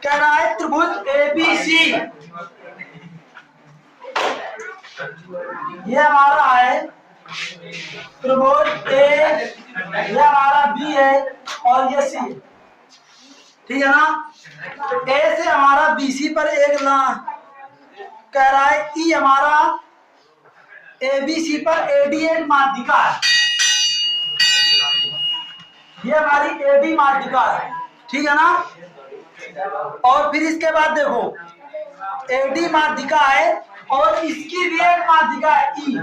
कह रहा है त्रिभुज एबीसी, ये हमारा है त्रिभुज ए, ये हमारा बी है और ये सी है, ठीक है ना। तो ए से हमारा बीसी पर एक कह रहा है ई हमारा एबीसी पर एडी एक माध्यिका है, ये हमारी एडी माध्यिका है, ठीक है ना। और फिर इसके बाद देखो एडी माध्यिका है और इसकी भी एक माध्यिका है ई,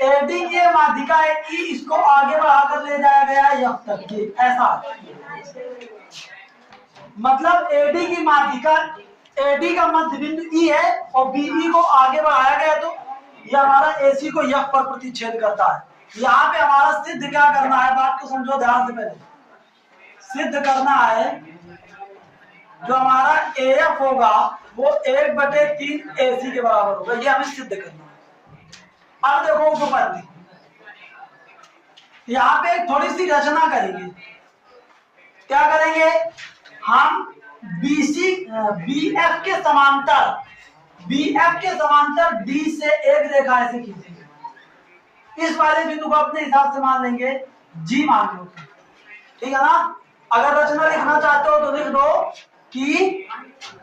एडी की माध्यिका है ई, इसको आगे बढ़ाकर ले जाया गया है एफ तक की, ऐसा मतलब एडी की माध्यिका, एडी का मध्य बिंदु ई है और बीई को आगे बढ़ाया गया तो ये हमारा एसी को एफ पर प्रतिच्छेद करता है। यहाँ पे हमारा सिद्ध क्या करना है, बात को समझो ध्यान से, पहले सिद्ध करना है जो हमारा एएफ होगा वो 1/3 एसी के बराबर होगा, ये हमें सिद्ध करना है। अब देखो उपपत्ति, यहाँ पे थोड़ी सी रचना करेंगे, क्या करेंगे हम बीएफ के समांतर, बीएफ के समांतर डी से एक रेखा ऐसे खींचेंगे, इस वाले बिंदु को अपने हिसाब से मान लेंगे जी मान लो, ठीक है ना। अगर रचना लिखना चाहते हो तो लिख दो कि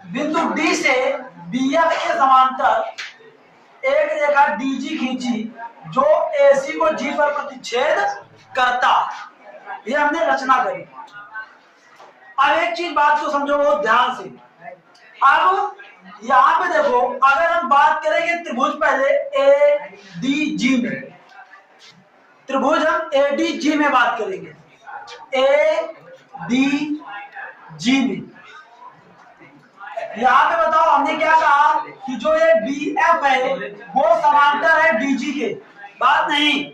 बिंदु डी से बीएफ के समांतर एक रेखा डीजी खींची जो एसी को जी पर प्रतिच्छेद करता, ये हमने रचना करी। अब एक चीज बात को समझो बहुत ध्यान से, अब यहाँ पे देखो अगर हम बात करेंगे त्रिभुज पहले ए डी जी में, त्रिभुज हम ए डी जी में बात करेंगे, ए डी जी में। यहाँ पे बताओ हमने क्या कहा कि जो ये बी एफ है वो समांतर है डीजी के, बात नहीं,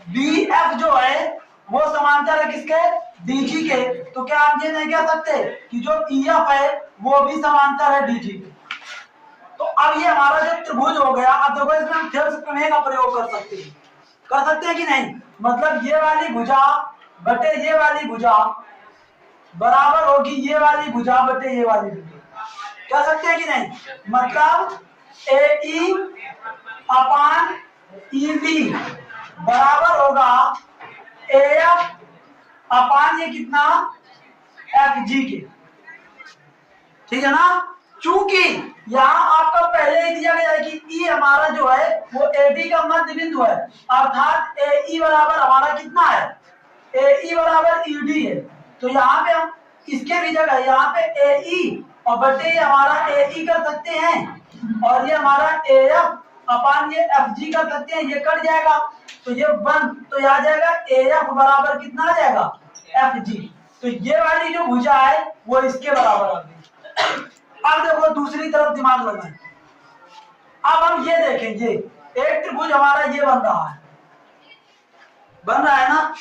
बी एफ जो है वो समांतर है किसके, डीजी के, तो क्या हम ये नहीं कह सकते कि जो ईएफ है वो भी समांतर है डीजी के। तो अब ये हमारा जो त्रिभुज हो गया, अब देखो इसमें हम थेल्स प्रमेय का प्रयोग कर सकते हैं कि नहीं, मतलब ये वाली भुजा बटे ये वाली भुजा बराबर होगी ये वाली भुजा बटे ये वाली भुजा, कह सकते हैं कि नहीं, मतलब ए ई अपान ई बी बराबर होगा एफ अपान ये कितना एफ जी के, ठीक है ना। चूंकि यहाँ आपका पहले ही दिया गया है कि ई हमारा जो है वो एडी का मध्य बिंदु है, अर्थात ए ई बराबर हमारा कितना है, ए ई बराबर ईडी है, तो यहाँ पे हम इसके भी जगह यहाँ पे ए ई और बटे हमारा ए ई कर सकते हैं और ये हमारा ए एफ अपान ये एफ जी कर सकते हैं, ये कट जाएगा तो ये 1, तो ये आ जाएगा ए एफ बराबर कितना आ जाएगा एफ जी, तो ये वाली जो भुजा है वो इसके बराबर आ गई। अब देखो दूसरी तरफ दिमाग लगाएं, अब हम ये देखेंगे एक त्रिभुज हमारा ये बन रहा है ना,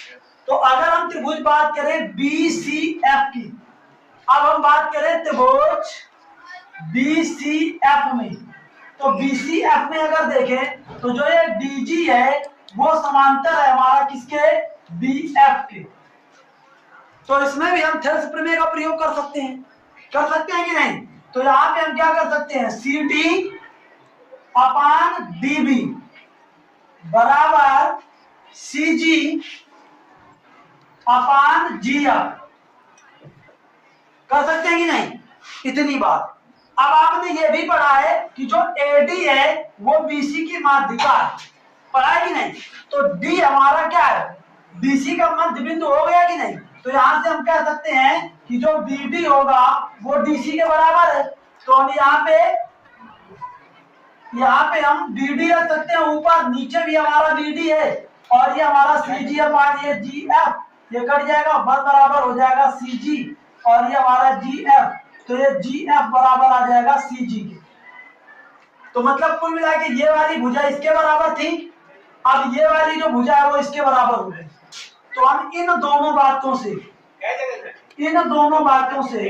तो अगर हम त्रिभुज बात करें बी सी एफ की, अब हम बात करें त्रिभुज बी सी एफ में, तो बी सी एफ में अगर देखें तो जो ये डीजी है वो समांतर है हमारा किसके, बी एफ के, तो इसमें भी हम थेल्स प्रमेय का प्रयोग कर सकते हैं कि नहीं। तो यहाँ पे हम क्या कर सकते हैं, सी डी अपान डी बी बराबर सी जी अपान जी एफ, कर सकते हैं कि नहीं, इतनी बात। अब आपने ये भी पढ़ा है कि जो एडी है वो बीसी की माध्यिका है, पढ़ा है कि नहीं, तो डी हमारा क्या है, बीसी का मध्य बिंदु हो गया कि नहीं, तो यहां से हम कह सकते हैं कि जो बीडी होगा वो डीसी के बराबर है, तो हम यहाँ पे हम बीडी रख सकते हैं, ऊपर नीचे भी हमारा बीडी है और ये हमारा सीजी अपान ये जी एफ, ये कट जाएगा, बराबर हो जाएगा सीजी और ये हमारा जी एफ, तो ये जी एफ बराबर आ जाएगा सी जी के। तो मतलब कुल मिला के ये वाली भुजा इसके बराबर थी, अब ये वाली जो भुजा है वो इसके बराबर हो गई। तो हम इन दोनों बातों से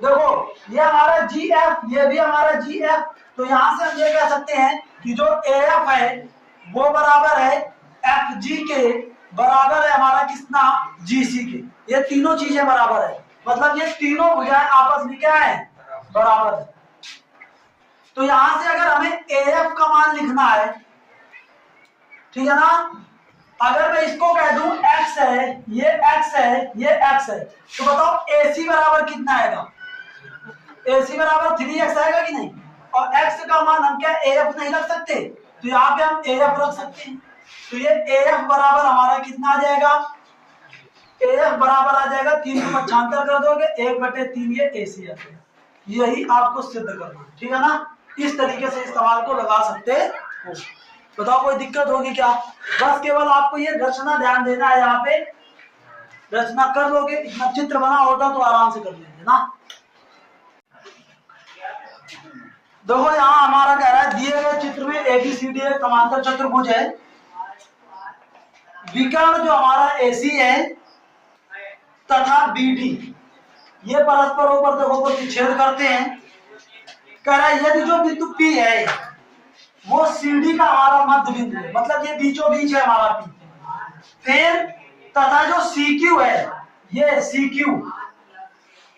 देखो ये हमारा जी एफ, ये भी हमारा जी एफ, तो यहां से हम ये कह सकते हैं कि जो ए एफ है वो बराबर है एफ जी के बराबर है हमारा कितना, जीसी के। ये तीनों चीजें बराबर है, मतलब ये तीनों भुजाएं आपस में क्या है, बराबर है। तो यहां से अगर हमें एएफ का मान लिखना है, ठीक है ना, अगर मैं इसको कह दूं x है, ये x है, ये x है, तो बताओ AC बराबर कितना आएगा, AC बराबर 3x आएगा कि नहीं। और x का मान हम क्या AF नहीं रख सकते, तो यहाँ पे हम AF रख सकते हैं। तो ये AF बराबर हमारा कितना आ जाएगा, AF बराबर आ जाएगा 3 को पक्षांतर कर दोगे 1/3 ये AC आ जाएगा। यही आपको सिद्ध करना, ठीक है ना। इस तरीके से इस सवाल को लगा सकते हो। बताओ कोई दिक्कत होगी क्या, बस केवल आपको ये रचना ध्यान देना है, यहाँ पे रचना कर लोगे, इतना चित्र बना होता तो आराम से कर लेंगे ना। देखो यहाँ हमारा कह रहा है दिए गए चित्र में ABCD एक समांतर चतुर्भुज है, विकर्ण जो हमारा AC है तथा BD ये परस्पर ऊपर देखो प्रतिच्छेद करते हैं। कह रहा है यदि जो बिंदु P है वो CD का हमारा मध्य बिंदु है, मतलब ये बीचों बीच है हमारा P, फिर तथा जो CQ है, ये CQ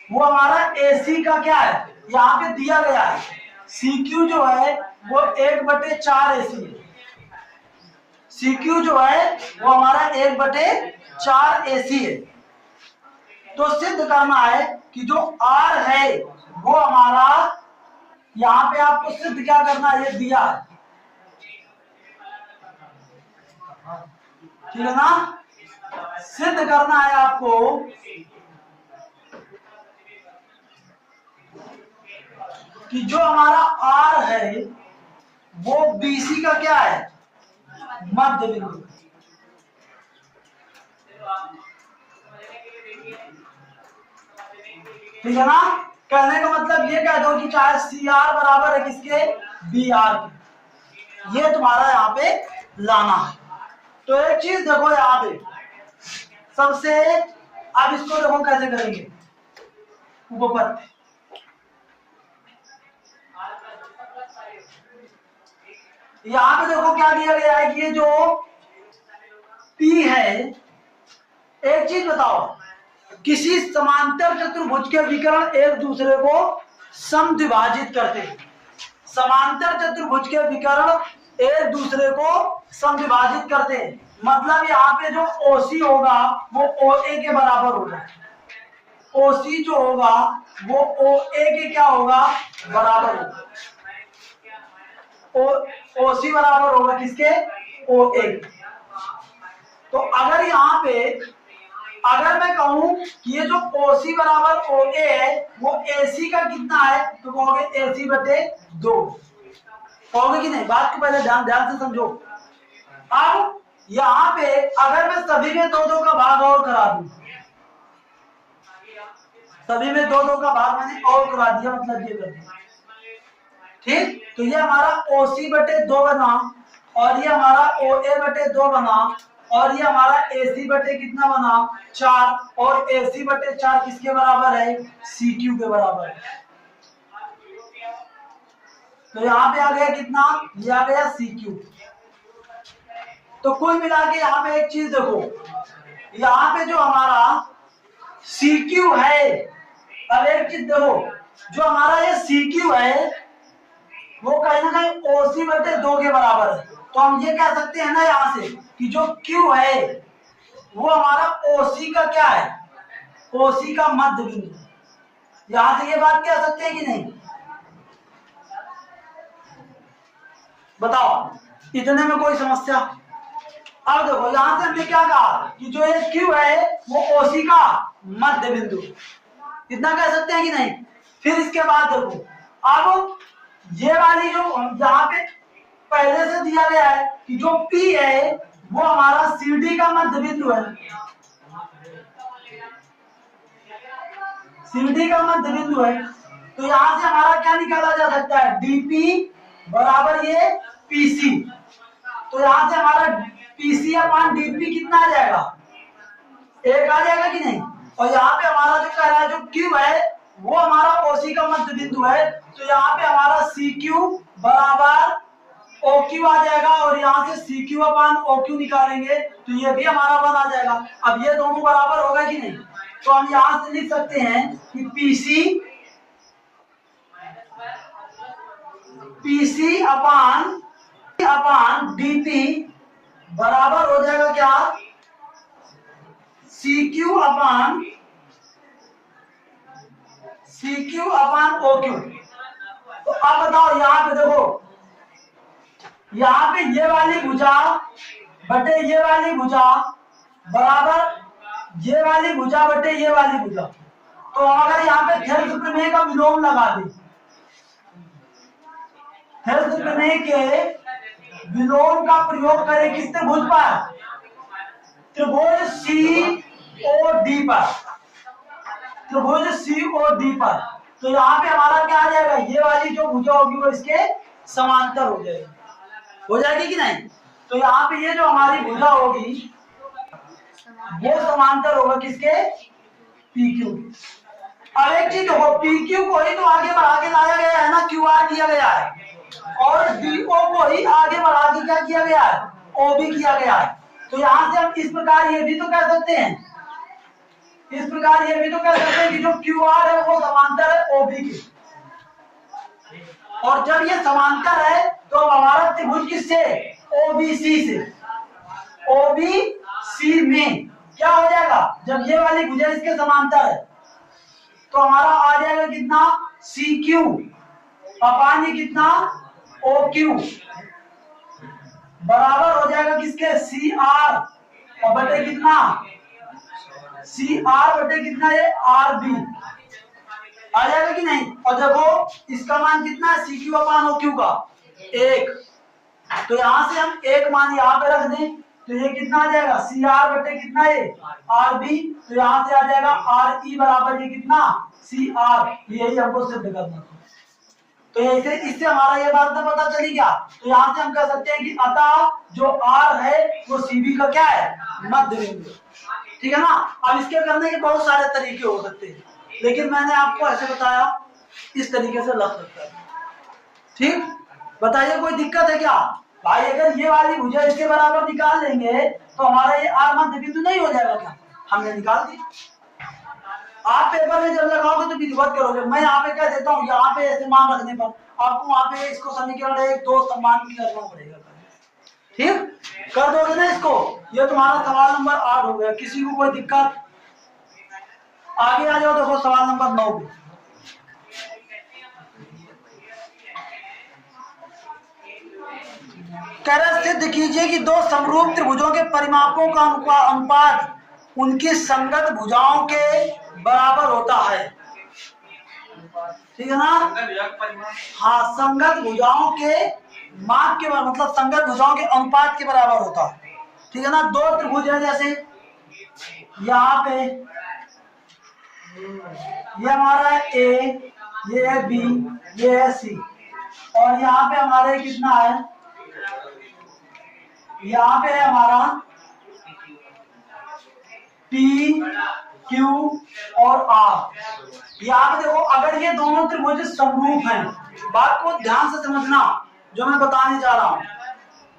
वो हमारा AC का क्या है, यहाँ पे दिया गया है CQ जो है वो 1/4 AC है, CQ जो है वो हमारा 1/4 AC है। तो सिद्ध करना है कि जो R है वो हमारा, यहाँ पे आपको सिद्ध क्या करना है, ये दिया है, ठीक है ना। सिद्ध करना है आपको कि जो हमारा R है वो BC का क्या है, मध्य बिंदु। ठीक है ना, कहने का मतलब ये कह दो कि चाहे CR बराबर है किसके, BR के, ये तुम्हारा यहाँ पे लाना है। तो एक चीज देखो यहाँ पे सबसे, अब इसको देखो कैसे करेंगे, उपपत्ति। यहाँ पे देखो क्या दिया गया है कि ये जो P है, एक चीज बताओ, किसी समांतर चतुर्भुज के विकर्ण एक दूसरे को समद्विभाजित करते हैं। समांतर चतुर्भुज के विकर्ण एक दूसरे को समद्विभाजित करते हैं, मतलब यहाँ पे जो OC होगा वो OA के बराबर होगा, OC जो होगा वो OA के क्या होगा, बराबर होगा। OC बराबर होगा किसके, OA। तो अगर यहाँ पे अगर मैं कहूं कि ये जो OC बराबर OA है वो AC का कितना है, तो कहोगे AC/2, कहोगे कि नहीं। बात को पहले ध्यान से समझो। अब यहाँ पे अगर मैं सभी में 2-2 का भाग और करा दूं, सभी में 2-2 का भाग मैंने और करा दिया, मतलब ये कर दिया, ठीक। तो ये हमारा OC/2 बना और ये हमारा OA/2 बना और ये हमारा AC/ कितना बना, 4, और AC/4 किसके बराबर है, CQ के बराबर है। तो यहाँ पे आ गया कितना, ये आ गया CQ। तो कुल मिला के यहाँ पे एक चीज देखो, यहाँ पे जो हमारा CQ है, अब एक चीज देखो, जो हमारा ये CQ है वो कहीं ना कहीं OC/2 के बराबर है। तो हम ये कह सकते हैं ना यहाँ से कि जो Q है वो हमारा OC का क्या है, OC का मध्य बिंदु। यहाँ से ये बात कह सकते हैं कि नहीं, बताओ, इतने में कोई समस्या। अब देखो यहाँ से हमने क्या कहा कि जो ये Q है वो OC का मध्य बिंदु, इतना कह सकते हैं कि नहीं। फिर इसके बाद देखो, अब ये वाली जो यहाँ पे पहले से दिया गया है कि जो P है वो हमारा CD का मध्य बिंदु है, CD का मध्य बिंदु है। तो यहाँ से हमारा क्या निकाला जा सकता है, DP बराबर ये PC। तो यहाँ से हमारा PC/DP कितना आ जाएगा, 1 आ जाएगा कि नहीं। और यहाँ पे हमारा जो कह रहा है जो Q है वो हमारा OC का मध्य बिंदु है, तो यहाँ पे हमारा CQ बराबर ओ क्यू आ जाएगा और यहाँ से सी क्यू अपान ओ क्यू निकालेंगे तो ये भी हमारा 1 आ जाएगा। अब ये दोनों बराबर होगा कि नहीं, तो हम यहाँ से लिख सकते हैं कि पीसी अपान डीपी बराबर हो जाएगा क्या, सी क्यू अपान ओ क्यू। तो अब बताओ यहाँ पे देखो, यहाँ पे ये वाली भुजा बटे ये वाली भुजा बराबर ये वाली भुजा बटे ये वाली भुजा। तो अगर यहाँ पे थेल्स प्रमेय का विलोम लगा दे, थेल्स प्रमेय के विलोम का प्रयोग करें किस त्रिभुज पर, त्रिभुज COD पर, त्रिभुज COD पर। तो यहाँ पे हमारा क्या आ जाएगा, ये वाली जो भुजा होगी वो इसके समांतर हो जाएगी कि नहीं। तो यहाँ पे ये जो हमारी भुजा होगी वो समांतर होगा किसके, PQ। अब एक चीज देखो, PQ को ही तो आगे बढ़ा के लाया गया है ना, QR किया गया है, और DO को ही आगे बढ़ा के क्या किया गया है, OB किया गया है। तो यहाँ से हम इस प्रकार ये भी तो कह सकते हैं, इस प्रकार ये भी तो कह सकते हैं कि जो QR है वो समांतर है OB के। और जब ये समांतर है तो हमारा त्रिभुज किससे, OBC से। OBC में क्या हो जाएगा, जब ये वाली भुजा इसके समांतर है तो हमारा आ जाएगा कितना, CQ अपान ये कितना, OQ बराबर हो जाएगा किसके, CR और बटे कितना, CR बटे कितना, ये RB आ जाएगा कि नहीं। और देखो इसका मान कितना है, CQ अपान OQ का 1। तो यहां से हम एक मान यहाँ पे रख दें तो ये कितना आ जाएगा, CR बटे कितना, ये RB। तो यहाँ से आ जाएगा RE बराबर ये कितना, CR। यही हमको सिद्ध करना था। तो ऐसे इससे हमारा ये बात तो पता चली क्या। तो यहाँ से हम कह सकते हैं कि अतः जो R है वो CB का क्या है, मध्य बिंदु। ठीक है ना। अब इसके करने के बहुत सारे तरीके हो सकते हैं, लेकिन मैंने आपको ऐसे बताया, इस तरीके से लग सकता है। ठीक, बताइए कोई दिक्कत है क्या भाई। अगर ये वाली भुजा इसके बराबर निकाल लेंगे तो हमारा ये R मध्य बिंदु नहीं हो जाएगा क्या, हमने निकाल दी। आप पेपर में जब लगाओगे तो विधिवत करोगे। मैं यहाँ पे कह देता हूँ, यहाँ पे ऐसे मान रखने पर आपको वहां पे इसको समीकरण 1 2 सम्मान की करना पड़ेगा। ठीक, कर दोगे ना इसको। ये तुम्हारा सवाल नंबर 8 हो गया। किसी को कोई दिक्कत, आगे आ जाओ। देखो सवाल नंबर 9 पे, सिद्ध कीजिए कि दो समरूप त्रिभुजों के परिमापों का अनुपात उनकी संगत भुजाओं के बराबर होता है। ठीक है ना। हाँ, संगत भुजाओं के माप के बराबर, मतलब संगत भुजाओं के अनुपात के बराबर होता है। ठीक है ना। दो त्रिभुज है, जैसे यहाँ पे ये हमारा है A, ये है B, ये है C, और यहाँ पे हमारे कितना है, यहाँ पे है हमारा P, Q और R। यहाँ पे देखो, अगर ये दोनों त्रिभुज समरूप हैं, बात को ध्यान से समझना जो मैं बताने जा रहा हूं।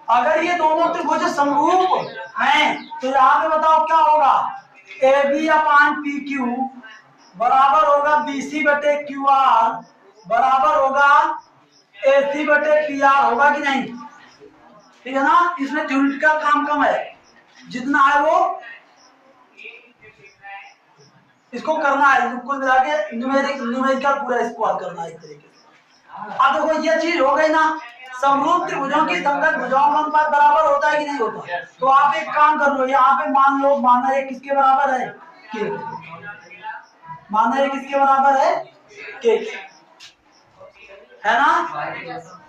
अगर ये दोनों त्रिभुज समरूप हैं तो यहाँ पे बताओ क्या होगा, AB अपान PQ बराबर होगा BC बटे QR बराबर होगा AC बटे PR, होगा कि नहीं। ठीक है ना। इसमें थ्योरेटिकल काम कम है, जितना है वो इसको करना है, कुल मिला के न्यूमेरिकल पूरा इसको हल करना है एक तरीके से। अब देखो ये चीज हो गई ना, समरूप त्रिभुजों की संगत भुजाओं का अनुपात बराबर होता है कि नहीं होता। तो आप एक काम कर लो, यहाँ पे मान लो, माना है किसके बराबर है, के। माना है किसके बराबर है, के, है ना।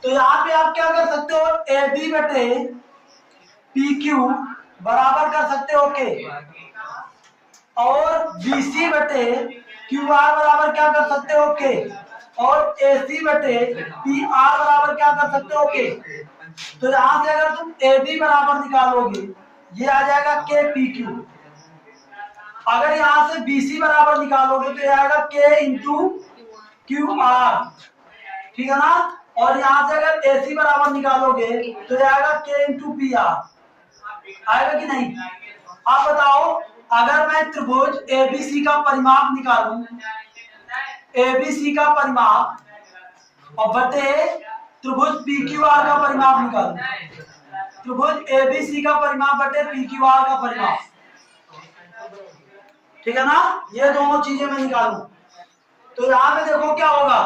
तो यहाँ पे आप क्या कर सकते हो, AB बटे PQ बराबर कर सकते हो के, और BC बटे QR बराबर क्या कर सकते हो के, और AC बटे PR बराबर क्या कर सकते हो के। तो यहाँ से अगर तुम AB बराबर निकालोगे ये आ जाएगा K PQ। अगर यहाँ से BC बराबर निकालोगे तो ये आएगा K इंटू QR। ठीक है ना। और यहाँ से अगर AC बराबर निकालोगे तो ये आएगा K इंटू पी आर, आएगा कि नहीं? आप बताओ, अगर मैं त्रिभुज ABC का परिमाप निकालूं, ABC का परिमाप और बटे त्रिभुज PQR का परिमाप निकालूं, त्रिभुज ABC का परिमाप बटे PQR का परिमाप, ठीक है ना? ये दोनों चीजें मैं निकालूं तो यहाँ पे देखो क्या होगा।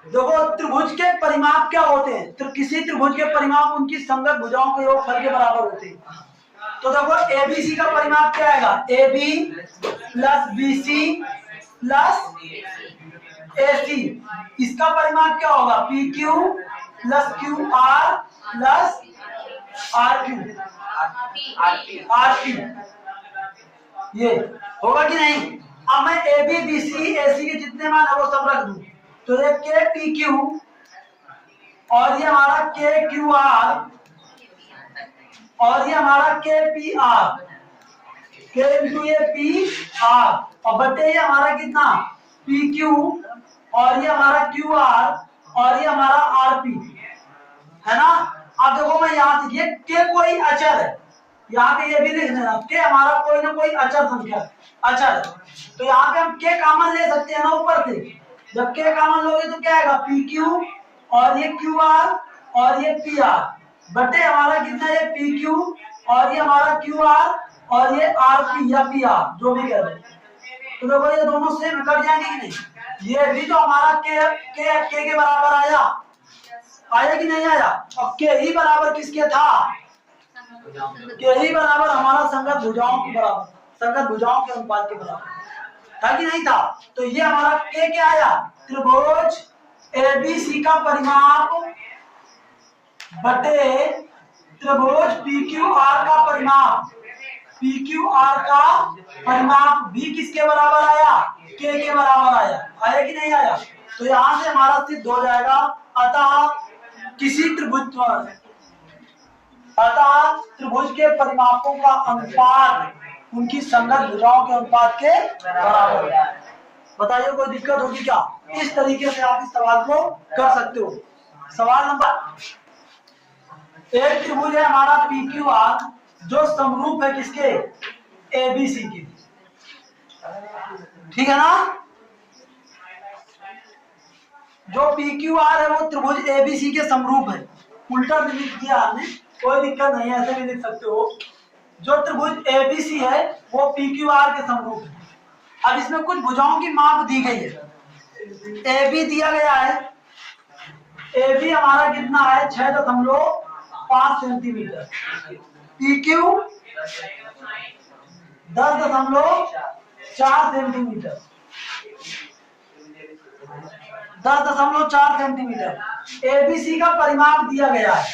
देखो त्रिभुज के परिमाप क्या होते हैं, तो किसी त्रिभुज के परिमाप उनकी संगत भुजाओं के योगफल के बराबर होते हैं। तो देखो ABC का परिमाप क्या आएगा, AB plus BC plus AC। इसका परिमाप क्या होगा, PQ plus QR plus RQ। ये होगा कि नहीं? अब मैं AB BC AC के जितने मान है वो सब रख दूं तो ये KPQ और ये हमारा KQR और ये हमारा KPR, K इंटू ये PR और बटे ये हमारा कितना PQ और ये हमारा QR और ये हमारा RP, है ना? अब देखो मैं यहाँ से, ये K कोई अचर है, यहाँ पे ये भी लिख देना, K हमारा कोई ना कोई अचर संख्या अचर, तो यहाँ पे हम K कॉमन ले सकते हैं ना ऊपर से। जब K कॉमन लोगे तो क्या आएगा, PQ और ये QR और ये PR बटे हमारा कितना, ये PQ और ये हमारा QR और ये RP या PR जो भी कह रहे हैं। तो देखो ये दोनों से कट जाएंगे कि नहीं? ये भी तो हमारा K के बराबर आया, आया कि नहीं आया? और K ही बराबर किसके था, K ही बराबर हमारा संगत भुजाओं के बराबर, संगत भुजाओं के अनुपात के बराबर था कि नहीं था? तो ये हमारा K क्या आया, त्रिभुज ABC का परिमाप बटे त्रिभुज PQR का परिमाप, PQR का परिमाप भी किसके बराबर आया, K के बराबर आया, आया कि नहीं आया? तो यहां से हमारा सिद्ध हो जाएगा, अतः किसी त्रिभुज, अतः त्रिभुज के परिमापों का अनुपात उनकी संगत भुजाओं के अनुपात के बराबर है। बताइए कोई दिक्कत होगी क्या? इस तरीके से आप इस सवाल को कर सकते हो। सवाल नंबर, एक त्रिभुज है हमारा PQR जो समरूप है किसके, ABC के, ठीक है ना? जो PQR है वो त्रिभुज ABC के समरूप है, उल्टा भी लिख दिया हमने, कोई दिक्कत नहीं है, ऐसे भी लिख सकते हो। जो त्रिभुज ABC है वो PQR के समरूप है। अब इसमें कुछ भुजाओं की माप दी गई है, AB दिया गया है, AB हमारा कितना है 6.5 centimetre, PQ 10.4 centimetre, 10.4 centimetre. ABC का परिमाप दिया गया है,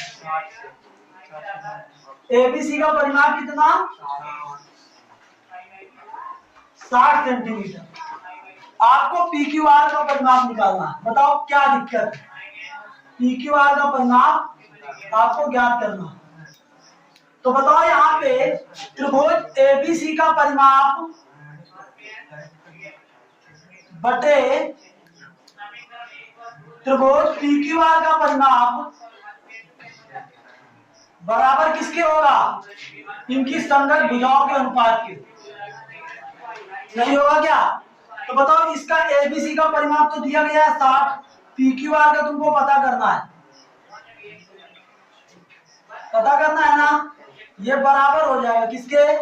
ABC का परिमाप कितना, 60 सेंटीमीटर। आपको PQR का परिमाप निकालना है, बताओ क्या दिक्कत है? PQR का परिमाप आपको ज्ञात करना है, तो बताओ यहाँ पे त्रिभुज ABC का परिमाप बटे त्रिभुज PQR का परिमाप बराबर किसके होगा, इनकी संगत भुजाओं के अनुपात के, नहीं होगा क्या? तो बताओ इसका ABC का परिमाप तो दिया गया है 60, PQR का तुमको पता करना है, पता करना है ना? ये बराबर हो जाएगा किसके,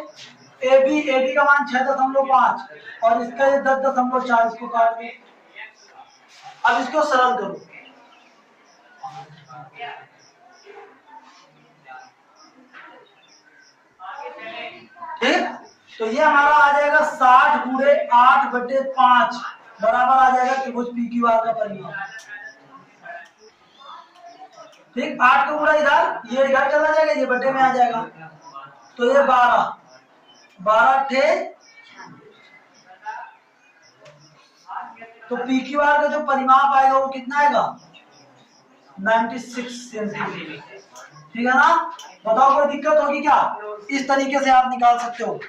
AB का मान 6.5 और इसका ये 10.4, इसको काट दो। अब इसको सरल करो, ठीक? तो ये हमारा आ जाएगा 60 गुणे 8/5 बराबर आ जाएगा त्रिभुज PQR का परिमाप, ठीक? 8 का गुणा इधर, ये इधर चला जाएगा, ये बटे में आ जाएगा, तो ये 12 थे, तो PQR का जो परिमाप आएगा वो कितना आएगा, 96 सेंटीमीटर, ठीक है ना? बताओ कोई दिक्कत होगी क्या? इस तरीके से आप निकाल सकते हो।